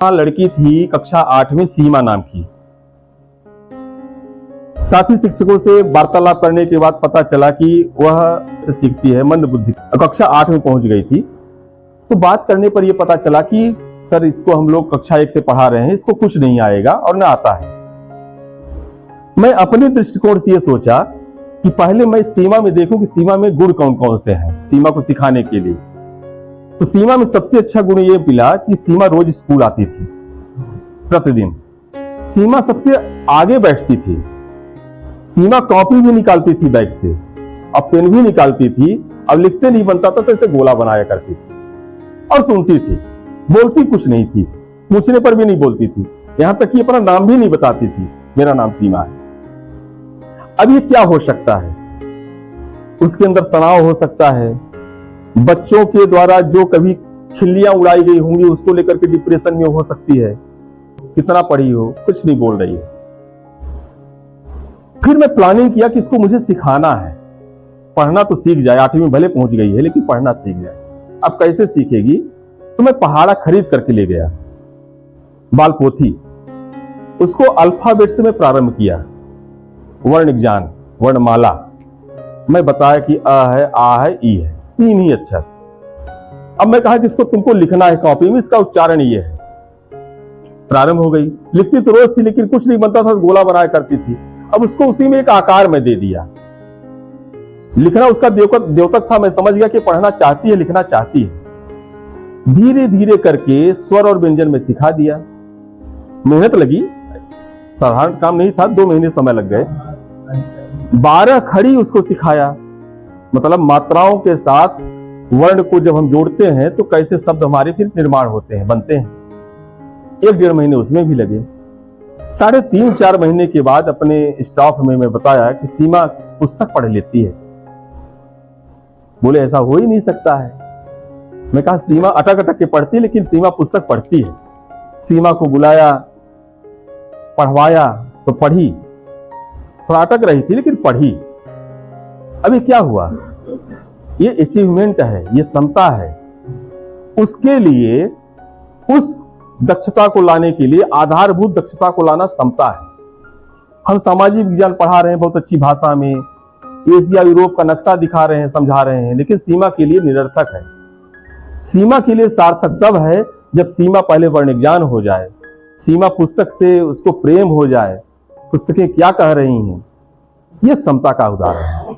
लड़की थी कक्षा 8 में, सीमा नाम की। साथी शिक्षकों से वार्तालाप करने के बाद पता चला कि वह से सीखती है, मंद बुद्धि, कक्षा 8 में पहुंच गई थी। तो बात करने पर यह पता चला कि सर इसको हम लोग कक्षा 1 से पढ़ा रहे हैं, इसको कुछ नहीं आएगा और न आता है। मैं अपने दृष्टिकोण से यह सोचा कि पहले मैं सीमा में देखूं कि सीमा में गुण कौन कौन से हैं सीमा को सिखाने के लिए। तो सीमा में सबसे अच्छा गुण यह मिला कि सीमा रोज स्कूल आती थी, प्रतिदिन। सीमा सबसे आगे बैठती थी। सीमा कॉपी भी निकालती थी बैग से, अब पेन भी निकालती थी। अब लिखते नहीं बनता था तो इसे गोला बनाया करती थी और सुनती थी, बोलती कुछ नहीं थी, पूछने पर भी नहीं बोलती थी। यहां तक कि अपना नाम भी नहीं बताती थी, मेरा नाम सीमा है। अब ये क्या हो सकता है? उसके अंदर तनाव हो सकता है, बच्चों के द्वारा जो कभी खिल्लियां उड़ाई गई होंगी उसको लेकर के डिप्रेशन में हो सकती है। कितना पढ़ी हो, कुछ नहीं बोल रही है। फिर मैं प्लानिंग किया कि इसको मुझे सिखाना है, पढ़ना तो सीख जाए, 8वीं में भले पहुंच गई है लेकिन पढ़ना सीख जाए। अब कैसे सीखेगी? तो मैं पहाड़ा खरीद करके ले गया, बाल पोथी। उसको अल्फाबेट से मैं प्रारंभ किया, वर्ण ज्ञान, वर्णमाला। मैं बताया कि अ है, आ है, ई है, 3 ही अक्षर। अब मैं कहा कि इसको तुमको लिखना है कॉपी में, इसका उच्चारण ये है। प्रारंभ हो गई, लिखती तो रोज थी लेकिन कुछ नहीं बनता था, गोला बनाया करती थी। अब उसको उसी में एक आकार में दे दिया। लिखना उसका द्योतक था। मैं समझ गया कि पढ़ना चाहती है, लिखना चाहती है। धीरे धीरे करके स्वर और व्यंजन में सिखा दिया। मेहनत लगी, साधारण काम नहीं था, 2 महीने समय लग गए। 12 खड़ी उसको सिखाया, मतलब मात्राओं के साथ वर्ण को जब हम जोड़ते हैं तो कैसे शब्द हमारे फिर निर्माण होते हैं, बनते हैं। 1-1.5 महीने उसमें भी लगे। 3.5-4 महीने के बाद अपने स्टाफ में मैं बताया कि सीमा पुस्तक पढ़ लेती है। बोले ऐसा हो ही नहीं सकता है। मैं कहा सीमा अटक अटक के पढ़ती है लेकिन सीमा पुस्तक पढ़ती है। सीमा को बुलाया, पढ़वाया तो पढ़ी, थोड़ा अटक रही थी लेकिन पढ़ी। अभी क्या हुआ? ये अचीवमेंट है, ये क्षमता है। उसके लिए, उस दक्षता को लाने के लिए आधारभूत दक्षता को लाना क्षमता है। हम सामाजिक विज्ञान पढ़ा रहे हैं बहुत अच्छी भाषा में, एशिया यूरोप का नक्शा दिखा रहे हैं, समझा रहे हैं, लेकिन सीमा के लिए निरर्थक है। सीमा के लिए सार्थक तब है जब सीमा पहले वर्ण ज्ञान हो जाए, सीमा पुस्तक से उसको प्रेम हो जाए, पुस्तकें क्या कह रही हैं। यह क्षमता का उदाहरण है।